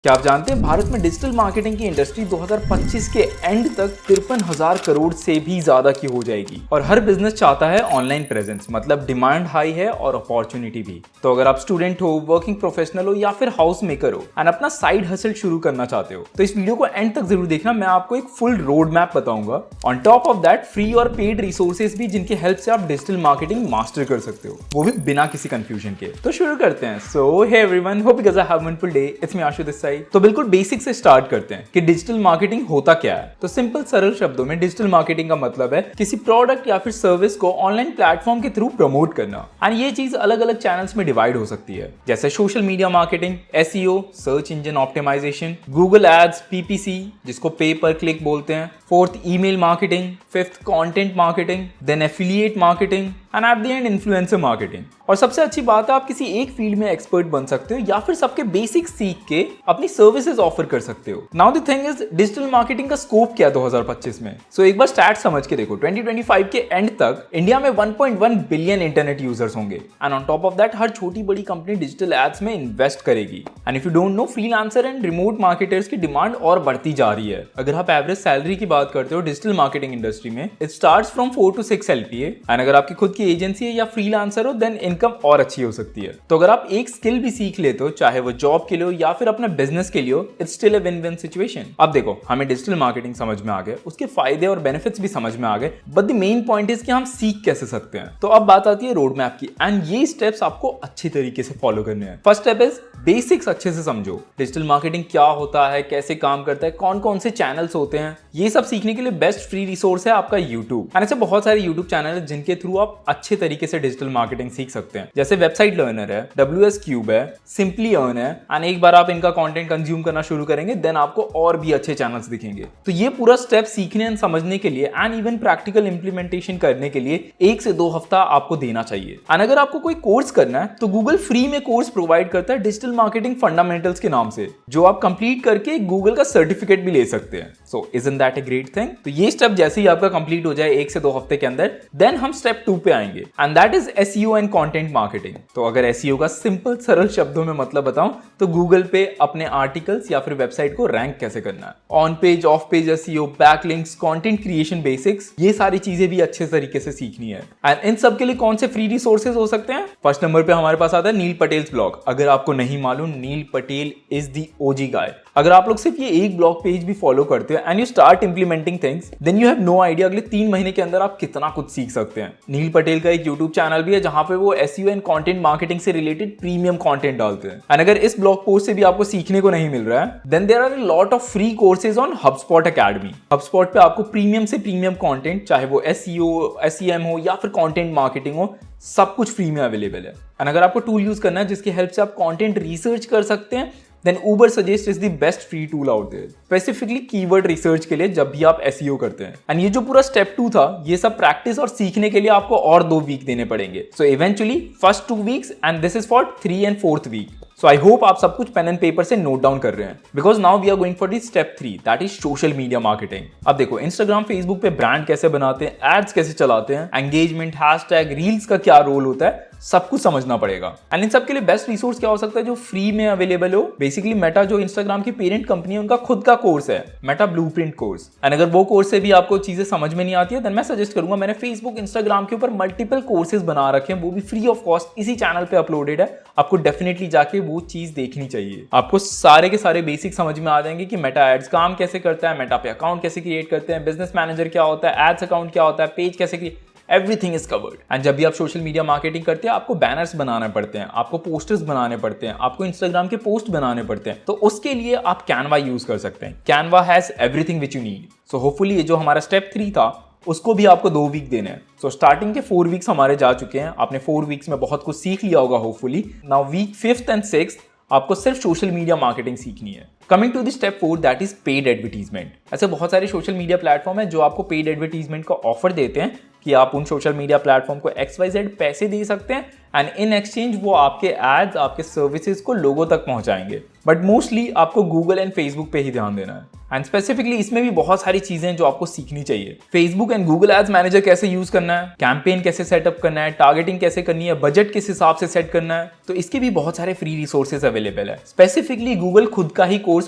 क्या आप जानते हैं भारत में डिजिटल मार्केटिंग की इंडस्ट्री 2025 के एंड तक 53,000 करोड़ से भी ज्यादा की हो जाएगी और हर बिजनेस चाहता है ऑनलाइन प्रेजेंस। मतलब डिमांड हाई है और अपॉर्चुनिटी भी। तो अगर आप स्टूडेंट हो, वर्किंग प्रोफेशनल हो या फिर हाउस मेकर हो एंड अपना साइड हसल शुरू करना चाहते हो तो इस वीडियो को एंड तक जरूर देखना। मैं आपको एक फुल रोड मैप बताऊंगा। On top of that free और पेड रिसोर्सेज भी जिनकी हेल्प से आप डिजिटल मार्केटिंग मास्टर कर सकते हो, वो भी बिना किसी कंफ्यूजन के। तो शुरू करते हैं। So hey everyone, hope you guys have a wonderful day. It's me Ashu this side. तो बिल्कुल बेसिक से स्टार्ट करते हैं कि डिजिटल मार्केटिंग होता क्या है। तो सिंपल सरल शब्दों में डिजिटल मार्केटिंग का मतलब है किसी प्रोडक्ट या फिर सर्विस को ऑनलाइन प्लेटफॉर्म के थ्रू प्रमोट करना। एंड ये चीज अलग अलग चैनल्स में डिवाइड हो सकती है, जैसे social media marketing, SEO, search engine optimization, Google ads, PPC जिसको पे पर क्लिक बोलते हैं, fourth email marketing, fifth content marketing, then affiliate marketing and at the end influencer marketing. और सबसे अच्छी बात है आप किसी एक फील्ड में एक्सपर्ट बन सकते हो या फिर सबके बेसिक सीख के अपनी सर्विसेज ऑफर कर सकते हो। Now the thing is digital marketing का स्कोप क्या है 2025 में। सो एक बार स्टैट समझ के देखो, 2025 के एंड तक इंडिया में 1.1 बिलियन इंटरनेट यूजर्स होंगे and on top of that हर छोटी बड़ी कंपनी डिजिटल एड्स में इन्वेस्ट करेगी। And if you don't know, freelancer and remote marketers की डिमांड और बढ़ती जा रही है। अगर आप एवरेज सैलरी की बात करते हो डिजिटल मार्केटिंग इंडस्ट्री में, it starts from 4 to 6 LPA and अगर आपकी खुद की एजेंसी है या फ्रीलांसर हो देन इनकम और अच्छी हो सकती है। तो अगर आप एक स्किल भी सीख लेते हो, चाहे वो जॉब के लिए हो या फिर अपने बिजनेस के लिए हो, it's still a win win situation. अब देखो, हमें डिजिटल मार्केटिंग समझ में आ गए, उसके फायदे और बेनिफिट्स भी समझ में आ गए, but the main point is कि हम सीख कैसे सकते हैं। तो अब बात आती है रोड मैप की एंड ये स्टेप्स आपको अच्छी तरीके से फॉलो करने हैं। फर्स्ट स्टेप इज बेसिक्स अच्छे से समझो। डिजिटल मार्केटिंग क्या होता है, कैसे काम करता है, कौन कौन से चैनल्स होते हैं, ये सब सीखने के लिए बेस्ट फ्री रिसोर्स है आपका यूट्यूब। एंड ऐसे बहुत सारे यूट्यूब चैनल है जिनके थ्रू आप अच्छे तरीके से डिजिटल मार्केटिंग सीख सकते हैं, जैसे वेबसाइट लर्नर है, WS क्यूब है, सिंपली अर्न है। एंड एक बार आप इनका कंटेंट कंज्यूम करना शुरू करेंगे देन आपको और भी अच्छे चैनल्स दिखेंगे। तो ये पूरा स्टेप सीखने एंड समझने के लिए एंड इवन प्रैक्टिकल इंप्लीमेंटेशन करने के लिए 1 से 2 हफ्ता आपको देना चाहिए। एंड अगर आपको कोई कोर्स करना है तो गूगल फ्री में कोर्स प्रोवाइड करता है डिजिटल मार्केटिंग फंडामेंटल्स के नाम से, जो आप कंप्लीट करके गूगल का सर्टिफिकेट भी ले सकते हैं। सो isn't that a great thing. तो ये स्टेप जैसे ही आपका कंप्लीट हो जाए 1 से 2 हफ्ते के अंदर, देन हम स्टेप 2 पे आएंगे and that is SEO and content marketing. तो अगर एसईओ का सिंपल सरल शब्दों में मतलब बताऊं तो गूगल पे अपने आर्टिकल्स या फिर वेबसाइट को रैंक कैसे करना है, on page of page SEO, backlinks, content creation basics, ये सारी चीजें भी अच्छे तरीके से सीखनी है। एंड इन सब के लिए कौन से फ्री रिसोर्सेज हो सकते हैं? फर्स्ट नंबर पे हमारे पास आता है नील पटेल्स ब्लॉग। अगर आपको नहीं मालूम, नील पटेल इज द ओजी गाय। अगर आप लोग सिर्फ ये एक ब्लॉग पेज भी फॉलो करते हो and you start implementing things, then you have no idea अगले 3 महीने के अंदर आप कितना कुछ सीख सकते हैं। नील पटेल का एक यूट्यूब चैनल भी है जहां पे वो एसईओ एंड कंटेंट मार्केटिंग से रिलेटेड प्रीमियम कंटेंट डालते हैं। एंड अगर इस ब्लॉग पोस्ट से भी आपको सीखने को नहीं मिल रहा है, then there are a lot of free courses on HubSpot academy. HubSpot पे आपको प्रीमियम से प्रीमियम कंटेंट, चाहे वो एसईओ, एसईएम हो या फिर कंटेंट मार्केटिंग हो, सब कुछ फ्री में अवेलेबल है। एंड अगर आपको टूल यूज करना है जिसकी हेल्प से आप कंटेंट रिसर्च कर सकते हैं, then Uber Suggest is the best free tool out there, specifically keyword research के लिए जब भी आप SEO करते हैं। एंड ये जो पूरा स्टेप 2 था, ये सब प्रैक्टिस और सीखने के लिए आपको और 2 वीक देने पड़ेंगे। So eventually first 2 weeks and this is for 3 and 4th week. So I hope आप सब कुछ पेन एंड पेपर से नोट डाउन कर रहे हैं, because now we are going for the step 3, that is social media marketing. अब देखो, Instagram, Facebook पे ब्रांड कैसे बनाते हैं, एड्स कैसे चलाते हैं, एंगेजमेंट, हैशटैग, रील्स का क्या रोल होता है, सब कुछ समझना पड़ेगा। एंड इन सब के लिए बेस्ट रिसोर्स क्या हो सकता है जो फ्री में अवेलेबल हो? बेसिकली मेटा, जो इंस्टाग्राम की पेरेंट कंपनी है, उनका खुद का कोर्स है, मेटा ब्लूप्रिंट कोर्स। एंड अगर वो कोर्स से भी आपको चीजें समझ में नहीं आती है, देन मैं सजेस्ट करूंगा, मैंने फेसबुक, इंस्टाग्राम के ऊपर मल्टीपल कोर्सेज बना रखे हैं, वो भी फ्री ऑफ कॉस्ट इसी चैनल पे अपलोडेड है। आपको डेफिनेटली जाके वो चीज देखनी चाहिए। आपको सारे के सारे बेसिक समझ में आ जाएंगे कि मेटा एड्स काम कैसे करता है, मेटा पे अकाउंट कैसे क्रिएट करते हैं, बिजनेस मैनेजर क्या होता है, एड्स अकाउंट क्या होता है, पेज कैसे create, everything is covered. And जब भी आप सोशल मीडिया मार्केटिंग करते हैं, आपको बैनर्स बनाने पड़ते हैं, आपको पोस्टर्स बनाने पड़ते हैं, आपको इंस्टाग्राम के पोस्ट बनाने पड़ते हैं, तो उसके लिए आप कैनवा यूज कर सकते हैं। Canva has everything which you need. So hopefully ये जो हमारा स्टेप 3 था, उसको भी आपको 2 वीक देने हैं। सो स्टार्टिंग के 4 वीक्स हमारे जा चुके हैं, आपने 4 वीक्स में बहुत कुछ सीख लिया होगा hopefully. Now week 5th and 6th आपको सिर्फ सोशल मीडिया मार्केटिंग सीखनी है। Coming to the step 4, that is paid advertisement. ऐसे बहुत सारे सोशल मीडिया प्लेटफॉर्म है जो आपको पेड एडवर्टीजमेंट का ऑफर देते हैं कि आप उन सोशल मीडिया प्लेटफॉर्म को XYZ पैसे दे सकते हैं एंड इन एक्सचेंज वो आपके एड्स, आपके सर्विसेज को लोगों तक पहुंचाएंगे। बट मोस्टली आपको गूगल एंड फेसबुक पे ही ध्यान देना है। एंड स्पेसिफिकली इसमें भी बहुत सारी चीजें जो आपको सीखनी चाहिए। Facebook and Google ads manager कैसे यूज करना है, कैंपेन कैसे सेटअप करना है, टारगेटिंग कैसे करनी है, बजट किस हिसाब से सेट करना है, तो इसके भी बहुत सारे फ्री रिसोर्सेज अवेलेबल है। स्पेसिफिकली गूगल खुद का ही कोर्स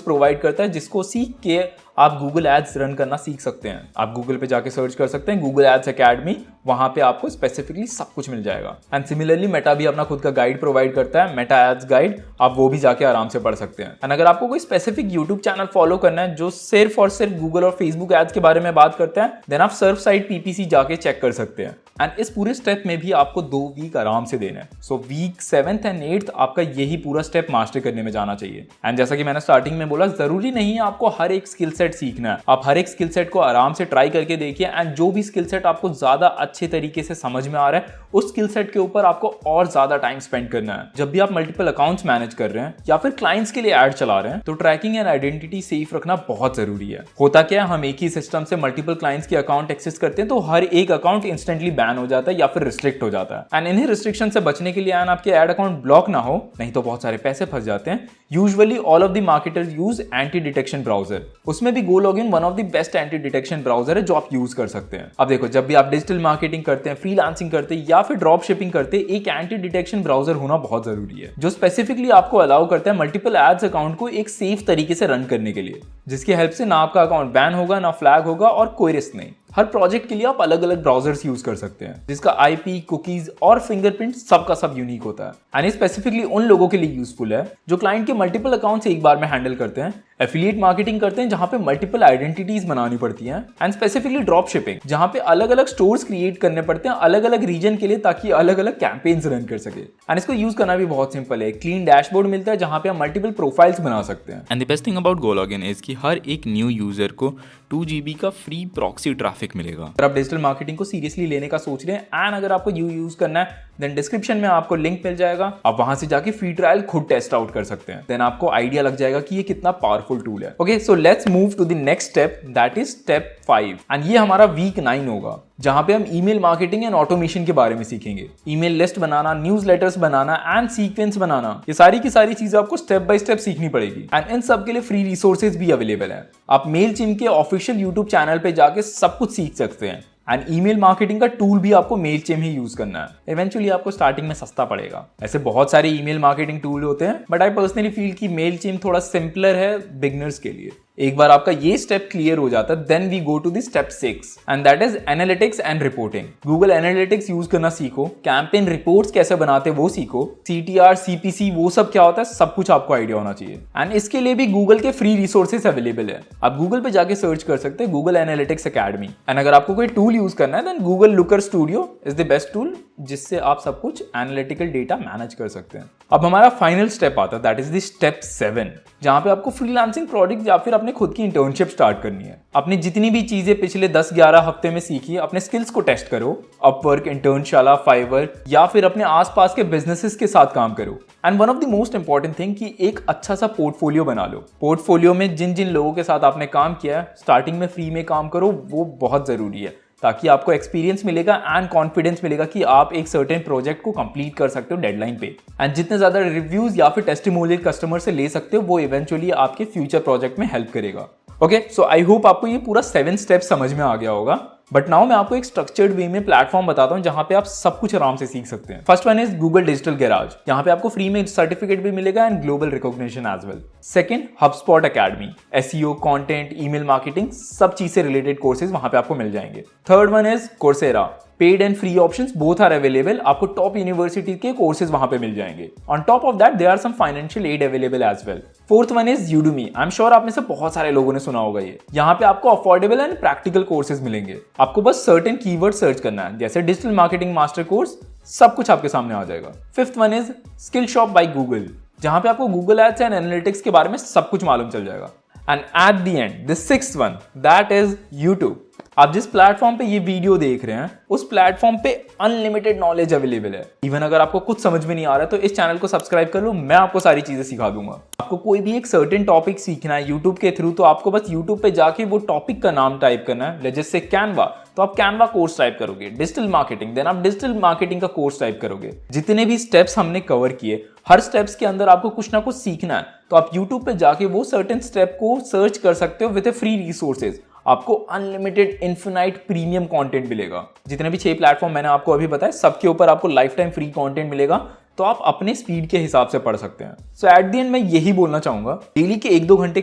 प्रोवाइड करता है जिसको सीख के आप गूगल एड्स रन करना सीख सकते हैं। आप गूगल पे जाके सर्च कर सकते हैं गूगल एड्स एकेडमी, वहां पे आपको स्पेसिफिकली सब कुछ मिल जाएगा। एंड सिमिलरली मेटा भी अपना खुद का गाइड प्रोवाइड करता है, मेटा एड्स गाइड, आप वो भी जाके आराम से पढ़ सकते हैं। एंड अगर आपको कोई स्पेसिफिक यूट्यूब चैनल फॉलो करना है जो सिर्फ और सिर्फ गूगल और फेसबुक एड्स के बारे में बात करता है, देन आप सर्फ साइट पीपीसी जाके चेक कर सकते हैं। एंड इस पूरे स्टेप में भी आपको 2 वीक आराम से देना है। So weak 7th and 8th आपका यही पूरा स्टेप मास्टर करने में जाना चाहिए। एंड जैसा कि मैंने स्टार्टिंग में बोला, जरूरी नहीं है आपको हर एक स्किल सेट सीखना है, आप हर एक स्किल सेट को आराम से ट्राई करके देखिए। एंड जो भी स्किल सेट आपको ज्यादा अच्छे तरीके से समझ में आ रहा है, उस स्किल सेट के ऊपर आपको और ज्यादा टाइम स्पेंड करना है। जब भी आप मल्टीपल अकाउंट्स मैनेज कर रहे हैं या फिर क्लाइंट्स के लिए एड चला रहे हैं, तो ट्रैकिंग एंड आइडेंटिटी सेफ रखना बहुत जरूरी है। होता क्या है, हम एक ही सिस्टम से मल्टीपल क्लाइंट्स के अकाउंट एक्सेस करते हैं, तो हर एक अकाउंट इंस्टेंटली बैन हो जाता है या फिर रिस्ट्रिक्ट हो जाता है। एंड इन्हीं रिस्ट्रिक्शन से बचने के लिए एंड आपके एड अकाउंट ब्लॉक ना हो, नहीं तो बहुत सारे पैसे फंस जाते हैं। Usually all of the marketers use anti detection browser, उसमें भी GoLogin one of the best anti detection browser है जो आप यूज कर सकते हैं। अब देखो, जब भी आप डिजिटल मार्केटिंग करते हैं, फ्रीलांसिंग करते हैं या फिर ड्रॉप शिपिंग करते हैं, एक एंटी डिटेक्शन ब्राउजर होना बहुत जरूरी है जो स्पेसिफिकली आपको अलाउ करता है मल्टीपल एड्स अकाउंट को एक सेफ तरीके से रन करने के लिए, जिसकी हेल्प से ना आपका अकाउंट बैन होगा, ना फ्लैग होगा और कोई रिस्क नहीं। हर प्रोजेक्ट के लिए आप अलग अलग ब्राउजर्स यूज कर सकते हैं जिसका आईपी, कुकीज और फिंगरप्रिंट सबका सब यूनिक होता है। एंड स्पेसिफिकली उन लोगों के लिए यूजफुल है जो क्लाइंट के मल्टीपल अकाउंट्स एक बार में हैंडल करते हैं, एफिलिएट मार्केटिंग करते हैं जहां पे मल्टीपल आइडेंटिटीज बनानी पड़ती हैं, एंड स्पेसिफिकली ड्रॉप शिपिंग जहां पे अलग अलग स्टोर्स क्रिएट करने पड़ते हैं अलग अलग रीजन के लिए, ताकि अलग अलग कैंपेन्स रन कर सके। एंड इसको यूज करना भी बहुत सिंपल है, क्लीन डैशबोर्ड मिलता है जहां पे आप मल्टीपल प्रोफाइल्स बना सकते हैं। And the best thing about GoLogin is कि हर एक न्यू यूजर को 2 GB का फ्री प्रॉक्सी ट्रैफिक मिलेगा। अगर आप डिजिटल मार्केटिंग को सीरियसली लेने का सोच रहे हैं एंड अगर आपको यूज करना है, देन डिस्क्रिप्शन में आपको लिंक मिल जाएगा, आप वहां से जाके फ्री ट्रायल खुद टेस्ट आउट कर सकते हैं। देन आपको आइडिया लग जाएगा कि ये कितना पावरफुल टूल है। Okay, so let's move to the next step, that is step 5 and ये हमारा वीक 9 होगा, जहां पे हम ईमेल मार्केटिंग एंड ऑटोमेशन के बारे में सीखेंगे। ईमेल लिस्ट बनाना, न्यूज़लेटर्स बनाना एंड सीक्वेंस बनाना, ये सारी की सारी चीजें आपको स्टेप बाय स्टेप सीखनी पड़ेगी। एंड इन सब के लिए फ्री रिसोर्सेज भी अवेलेबल है। आप मेलचिम्प के ऑफिशियल यूट्यूब चैनल पे जाके सब कुछ सीख सकते हैं। एंड ईमेल मार्केटिंग का टूल भी आपको मेलचिम्प ही यूज करना है। इवेंचुअली आपको स्टार्टिंग में सस्ता पड़ेगा। ऐसे बहुत सारे ईमेल मार्केटिंग टूल होते हैं, बट आई पर्सनली फील कि मेलचिम्प थोड़ा सिंपलर है बिगिनर्स के लिए। एक बार आपका ये स्टेप क्लियर हो जाता है, then we go to the step 6 and that is analytics and reporting. Google analytics use करना सीखो, कैंपेन रिपोर्ट्स कैसे बनाते वो सीखो, CTR, CPC वो सब क्या होता है, सब कुछ आपको आइडिया होना चाहिए। एंड इसके लिए भी गूगल के फ्री रिसोर्सेज अवेलेबल है। आप गूगल पे जाके सर्च कर सकते हैं गूगल एनालिटिक्स अकेडमी। एंड अगर आपको कोई टूल यूज करना है, then Google Looker Studio is the best tool जिससे आप सब कुछ एनालिटिकल डेटा मैनेज कर सकते हैं। अब हमारा फाइनल स्टेप आता है, दैट इज द स्टेप 7, जहां पे आपको फ्रीलांसिंग प्रोजेक्ट या फिर अपने खुद की इंटर्नशिप स्टार्ट करनी है। अपनी जितनी भी चीजें पिछले 10-11 हफ्ते में सीखी, अपने स्किल्स को टेस्ट करो। अपवर्क, इंटर्नशाला, फाइवर या फिर अपने आसपास के बिजनेसेस के साथ काम करो। And one of the most important thing कि एक अच्छा सा पोर्टफोलियो बना लो। पोर्टफोलियो में जिन जिन लोगों के साथ आपने काम किया है, स्टार्टिंग में फ्री में काम करो, वो बहुत जरूरी है, ताकि आपको एक्सपीरियंस मिलेगा एंड कॉन्फिडेंस मिलेगा कि आप एक सर्टेन प्रोजेक्ट को कंप्लीट कर सकते हो डेडलाइन पे। एंड जितने ज्यादा रिव्यूज या फिर टेस्टिमोनियल कस्टमर से ले सकते हो, वो इवेंचुअली आपके फ्यूचर प्रोजेक्ट में हेल्प करेगा। ओके, सो आई होप आपको ये पूरा 7 स्टेप समझ में आ गया होगा। बट नाउ मैं आपको एक स्ट्रक्चर्ड वे में प्लेटफॉर्म बताता हूं जहां पे आप सब कुछ आराम से सीख सकते हैं। First one is Google digital garage, यहाँ पे आपको फ्री में सर्टिफिकेट भी मिलेगा and global recognition as well. Second, HubSpot academy, SEO, content, email marketing, सब चीज से रिलेटेड कोर्सेज वहां पे आपको मिल जाएंगे। Third one is Coursera, paid and free options both are available, आपको टॉप यूनिवर्सिटी के कोर्सेज वहां पे मिल जाएंगे। On top of that there are some financial aid available as well. Fourth one is Udemy, I am sure आप में से बहुत सारे लोगों ने सुना होगा ये। यहाँ पे आपको अफोर्डेबल एंड प्रैक्टिकल कोर्सेज मिलेंगे, आपको बस सर्टेन कीवर्ड सर्च करना है, जैसे डिजिटल मार्केटिंग मास्टर कोर्स, सब कुछ आपके सामने आ जाएगा। Fifth one is skill shop by Google, जहां पे आपको गूगल एड्स एंड एनालिटिक्स के बारे में सब कुछ मालूम चल जाएगा। And at the and the sixth one, that is YouTube. आप जिस प्लेटफॉर्म पे ये वीडियो देख रहे हैं उस प्लेटफॉर्म पे अनलिमिटेड नॉलेज अवेलेबल है। इवन अगर आपको कुछ समझ में नहीं आ रहा है तो इस चैनल को सब्सक्राइब कर लो, मैं आपको सारी चीजें सिखा दूंगा। आपको कोई भी एक सर्टेन टॉपिक सीखना है यूट्यूब के थ्रू, तो आपको बस यूट्यूब पे जाके वो टॉपिक का नाम टाइप करना है। जैसे कैनवा, तो आप कैनवा कोर्स टाइप करोगे। डिजिटल मार्केटिंग, देन आप डिजिटल मार्केटिंग का कोर्स टाइप करोगे। जितने भी स्टेप्स हमने कवर किए, हर स्टेप्स के अंदर आपको कुछ ना कुछ सीखना है, तो आप यूट्यूब पे जाके वो सर्टेन स्टेप को सर्च कर सकते हो विद ए फ्री रिसोर्सेज। आपको अनलिमिटेड इन्फिनाइट प्रीमियम कंटेंट मिलेगा। जितने भी 6 प्लेटफॉर्म मैंने आपको अभी बताया, सबके ऊपर आपको लाइफ टाइम फ्री कंटेंट मिलेगा, तो आप अपने स्पीड के हिसाब से पढ़ सकते हैं। सो एट द एंड मैं यही बोलना चाहूंगा, डेली के 1-2 घंटे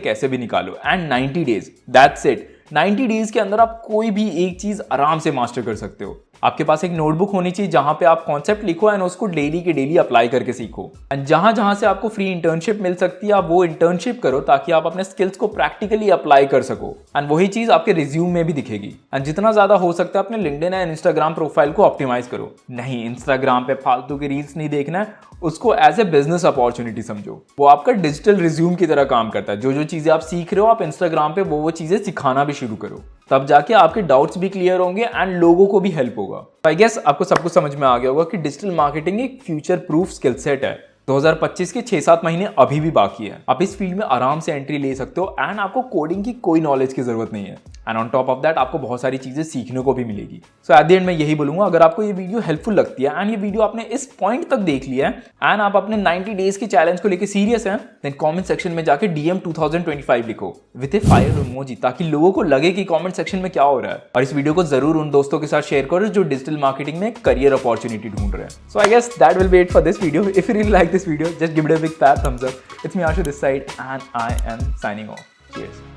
कैसे भी निकालो and 90 days, that's it. 90 days के अंदर आप कोई भी एक चीज आराम से मास्टर कर सकते हो। आपके पास एक नोटबुक होनी चाहिए जहां पे आप कॉन्सेप्ट लिखो एंड उसको डेली के डेली अप्लाई करके सीखो। एंड जहां जहां से आपको फ्री इंटर्नशिप मिल सकती है, आप वो इंटर्नशिप करो ताकि आप अपने स्किल्स को प्रैक्टिकली अप्लाई कर सको। एंड वही चीज आपके रिज्यूम में भी दिखेगी। एंड जितना ज्यादा हो सकता है अपने लिंक्डइन एंड इंस्टाग्राम प्रोफाइल को ऑप्टिमाइज करो। नहीं, इंस्टाग्राम पे फालतू की रील्स नहीं देखना है, उसको एज ए बिजनेस अपॉर्चुनिटी समझो। वो आपका डिजिटल रिज्यूम की तरह काम करता है। जो जो चीजें आप सीख रहे हो, आप इंस्टाग्राम पे वो चीजें सिखाना भी शुरू करो, तब जाके आपके डाउट्स भी क्लियर होंगे एंड लोगों को भी हेल्प होगा। आई गेस आपको सब कुछ समझ में आ गया होगा कि डिजिटल मार्केटिंग एक फ्यूचर प्रूफ स्किल सेट है। 2025 के 6-7 महीने अभी भी बाकी है। आप इस फील्ड में आराम से एंट्री ले सकते हो एंड आपको कोडिंग की कोई नॉलेज की जरूरत नहीं है। And on top of that आपको बहुत सारी चीजें सीखने को भी मिलेगी। सो एट द एंड मैं यही बोलूंगा, अगर आपको ये वीडियो हेल्पफुल लगती है एंड ये वीडियो आपने इस पॉइंट तक देख लिया है एंड आप अपने 90 डेज के चैलेंज को लेकर सीरियस हैं, देन कमेंट सेक्शन में जाके DM 2025 लिखो विद ए फायर इमोजी, ताकि लोगों को लगे कि कमेंट सेक्शन में क्या हो रहा है। और इस वीडियो को जरूर उन दोस्तों के साथ शेयर करो जो डिजिटल मार्केटिंग में करियर अपॉर्चुनिटी ढूंढ रहे हैं। So I guess that will be it for this video. If you really like this video, just give it a big fat thumbs up. It's me Ashu this side and I am signing off. Cheers.